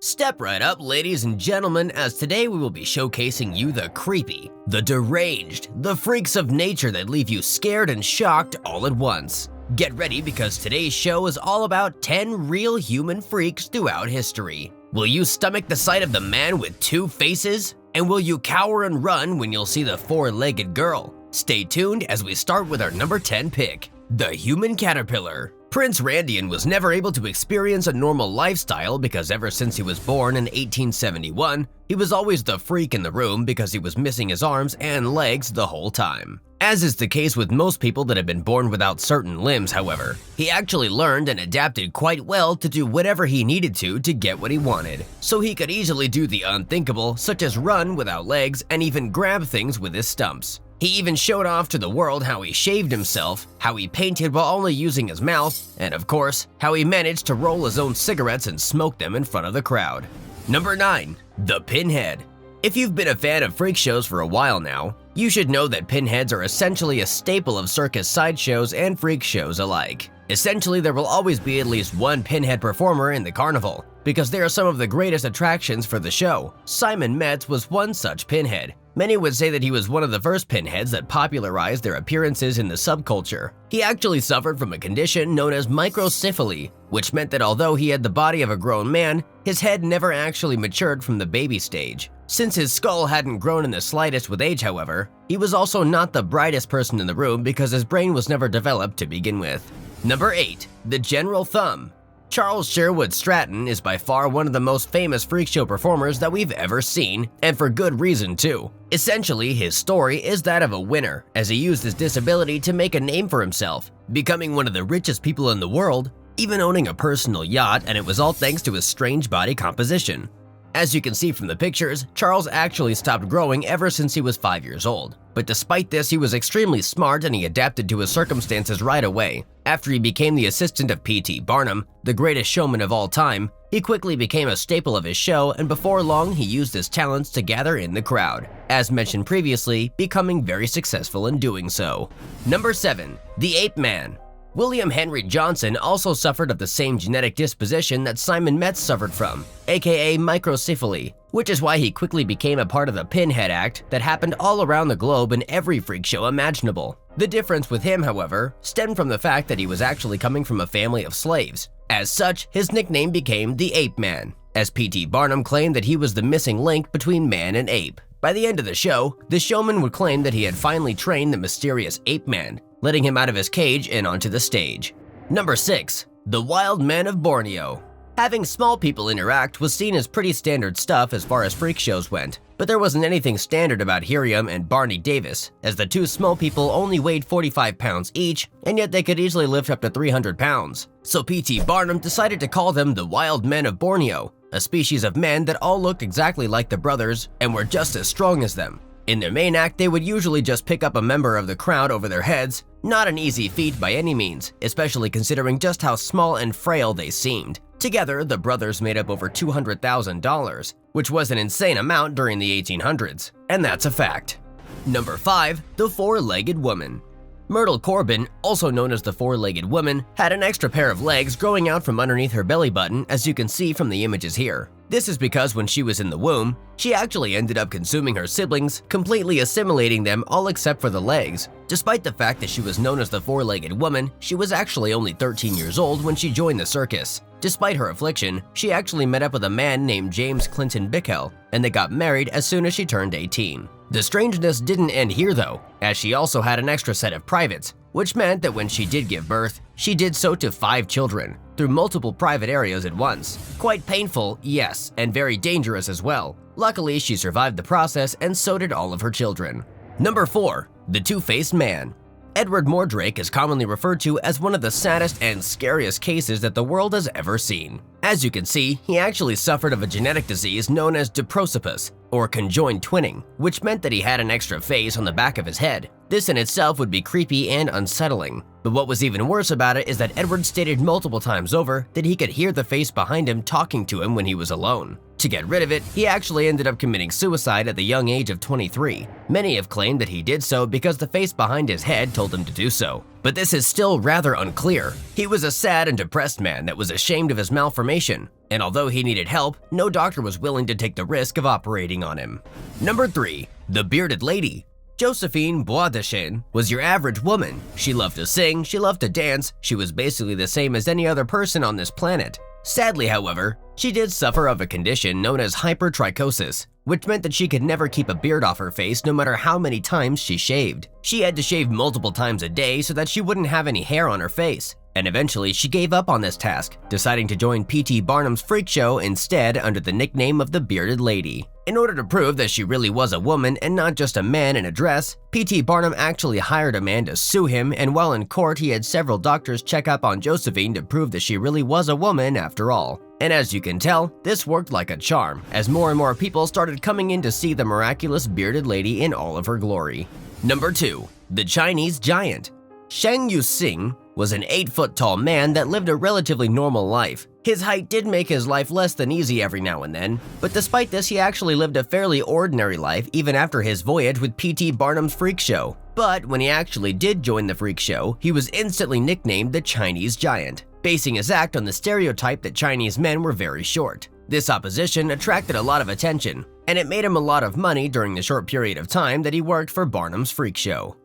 Step right up, ladies and gentlemen, as today we will be showcasing you the creepy, the deranged, the freaks of nature that leave you scared and shocked all at once. Get ready because today's show is all about 10 real human freaks throughout history. Will you stomach the sight of the man with two faces? And will you cower and run when you'll see the four-legged girl? Stay tuned as we start with our number 10 pick, the human caterpillar. Prince Randian was never able to experience a normal lifestyle because ever since he was born in 1871, he was always the freak in the room because he was missing his arms and legs the whole time. As is the case with most people that have been born without certain limbs, however, he actually learned and adapted quite well to do whatever he needed to get what he wanted. So he could easily do the unthinkable, such as run without legs and even grab things with his stumps. He even showed off to the world how he shaved himself, how he painted while only using his mouth, and of course, how he managed to roll his own cigarettes and smoke them in front of the crowd. Number 9. The Pinhead. If you've been a fan of freak shows for a while now, you should know that pinheads are essentially a staple of circus sideshows and freak shows alike. Essentially, there will always be at least one pinhead performer in the carnival, because they are some of the greatest attractions for the show. Simon Metz was one such pinhead. Many would say that he was one of the first pinheads that popularized their appearances in the subculture. He actually suffered from a condition known as microcephaly, which meant that although he had the body of a grown man, his head never actually matured from the baby stage. Since his skull hadn't grown in the slightest with age, however, he was also not the brightest person in the room because his brain was never developed to begin with. Number 8. The General Thumb. Charles Sherwood Stratton is by far one of the most famous freak show performers that we've ever seen, and for good reason too. Essentially, his story is that of a winner, as he used his disability to make a name for himself, becoming one of the richest people in the world, even owning a personal yacht, and it was all thanks to his strange body composition. As you can see from the pictures, Charles actually stopped growing ever since he was 5 years old. But despite this, he was extremely smart and he adapted to his circumstances right away. After he became the assistant of P.T. Barnum, the greatest showman of all time, he quickly became a staple of his show, and before long he used his talents to gather in the crowd, as mentioned previously, becoming very successful in doing so. Number 7. The Ape Man. William Henry Johnson also suffered of the same genetic disposition that Simon Metz suffered from, aka microcephaly, which is why he quickly became a part of the Pinhead Act that happened all around the globe in every freak show imaginable. The difference with him, however, stemmed from the fact that he was actually coming from a family of slaves. As such, his nickname became the Ape Man, as P.T. Barnum claimed that he was the missing link between man and ape. By the end of the show, the showman would claim that he had finally trained the mysterious Ape Man, letting him out of his cage and onto the stage. Number 6. The Wild Man of Borneo. Having small people interact was seen as pretty standard stuff as far as freak shows went, but there wasn't anything standard about Hiriam and Barney Davis, as the two small people only weighed 45 pounds each, and yet they could easily lift up to 300 pounds. So P.T. Barnum decided to call them the Wild Men of Borneo, a species of men that all looked exactly like the brothers and were just as strong as them. In their main act, they would usually just pick up a member of the crowd over their heads, not an easy feat by any means, especially considering just how small and frail they seemed. Together, the brothers made up over $200,000, which was an insane amount during the 1800s, and that's a fact. Number 5. The Fourlegged Woman. Myrtle Corbin, also known as the Fourlegged Woman, had an extra pair of legs growing out from underneath her belly button, as you can see from the images here. This is because when she was in the womb, she actually ended up consuming her siblings, completely assimilating them all except for the legs. Despite the fact that she was known as the Four-Legged Woman, she was actually only 13 years old when she joined the circus. Despite her affliction, she actually met up with a man named James Clinton Bickel, and they got married as soon as she turned 18. The strangeness didn't end here though, as she also had an extra set of privates, which meant that when she did give birth, she did so to 5 children, through multiple private areas at once. Quite painful, yes, and very dangerous as well. Luckily, she survived the process and so did all of her children. Number 4. The Twofaced Man. Edward Mordrake is commonly referred to as one of the saddest and scariest cases that the world has ever seen. As you can see, he actually suffered of a genetic disease known as diprosopus, or conjoined twinning, which meant that he had an extra face on the back of his head. This in itself would be creepy and unsettling. But what was even worse about it is that Edward stated multiple times over that he could hear the face behind him talking to him when he was alone. To get rid of it, he actually ended up committing suicide at the young age of 23. Many have claimed that he did so because the face behind his head told him to do so. But this is still rather unclear. He was a sad and depressed man that was ashamed of his malformation, and although he needed help, no doctor was willing to take the risk of operating on him. Number 3. The Bearded Lady. Josephine Boisdechaine was your average woman. She loved to sing, she loved to dance, she was basically the same as any other person on this planet. Sadly, however, she did suffer of a condition known as hypertrichosis, which meant that she could never keep a beard off her face no matter how many times she shaved. She had to shave multiple times a day so that she wouldn't have any hair on her face, and eventually she gave up on this task, deciding to join P.T. Barnum's freak show instead under the nickname of the Bearded Lady. In order to prove that she really was a woman and not just a man in a dress, P.T. Barnum actually hired a man to sue him, and while in court he had several doctors check up on Josephine to prove that she really was a woman after all. And as you can tell, this worked like a charm, as more and more people started coming in to see the miraculous Bearded Lady in all of her glory. Number 2. The Chinese Giant. Shang Yu-sing was an 8-foot-tall man that lived a relatively normal life. His height did make his life less than easy every now and then, but despite this, he actually lived a fairly ordinary life even after his voyage with P.T. Barnum's freak show. But when he actually did join the freak show, he was instantly nicknamed the Chinese Giant, basing his act on the stereotype that Chinese men were very short. This opposition attracted a lot of attention, and it made him a lot of money during the short period of time that he worked for Barnum's freak show.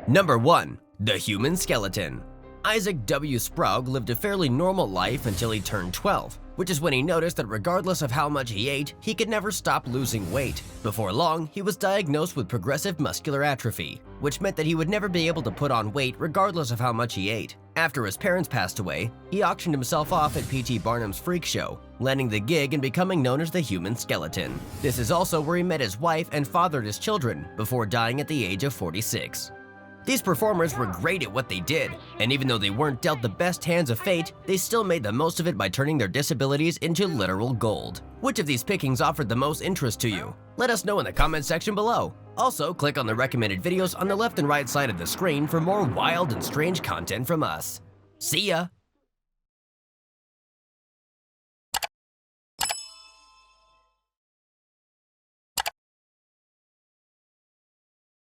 Number 1. The Human Skeleton. Isaac W. Sprague lived a fairly normal life until he turned 12, which is when he noticed that regardless of how much he ate, he could never stop losing weight. Before long, he was diagnosed with progressive muscular atrophy, which meant that he would never be able to put on weight regardless of how much he ate. After his parents passed away, he auctioned himself off at P.T. Barnum's freak show, landing the gig and becoming known as the Human Skeleton. This is also where he met his wife and fathered his children before dying at the age of 46. These performers were great at what they did, and even though they weren't dealt the best hands of fate, they still made the most of it by turning their disabilities into literal gold. Which of these pickings offered the most interest to you? Let us know in the comments section below. Also, click on the recommended videos on the left and right side of the screen for more wild and strange content from us. See ya!